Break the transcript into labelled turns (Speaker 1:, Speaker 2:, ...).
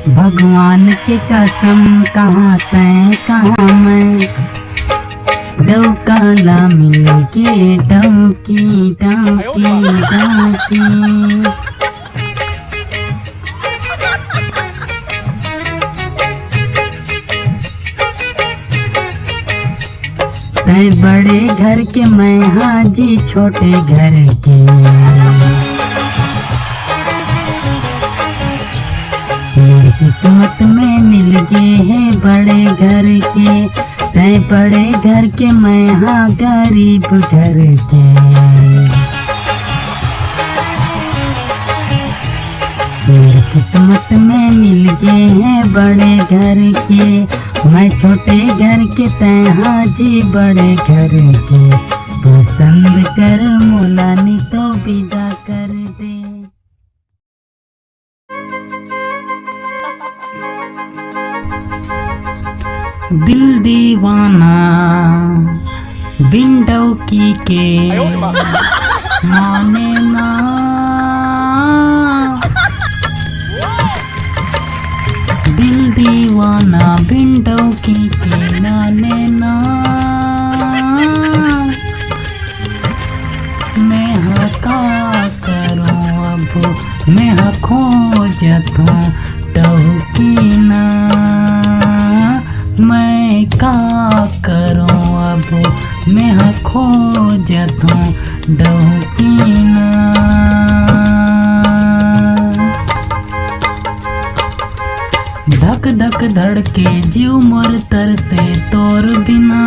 Speaker 1: भगवान के कसम कहाँ तय कहाँ मैं डौकाला मिल के डौकी डौकी डौकी। तय बड़े घर के मैं हाजी छोटे घर के। मेरी किस्मत में मिल गए हैं बड़े घर के। तय बड़े घर के मैं हाँ गरीब घर के। मेरी किस्मत में मिल गए हैं बड़े घर के। मैं छोटे घर के तय हाजी बड़े घर के। पसंद कर मोलानी तो विदा कर दे। दिल दीवाना बिन डौकी के माने ना। दिल दीवाना बिन डौकी के माने ना। मैं हाँ का करूँ अब मैं हाँ खोजतूँ डौकी ना। मैं का करूँ अब मैं हाँ खोजतूँ डौकी ना। धक धक धड़के जीव मोर तर से तोर बिना।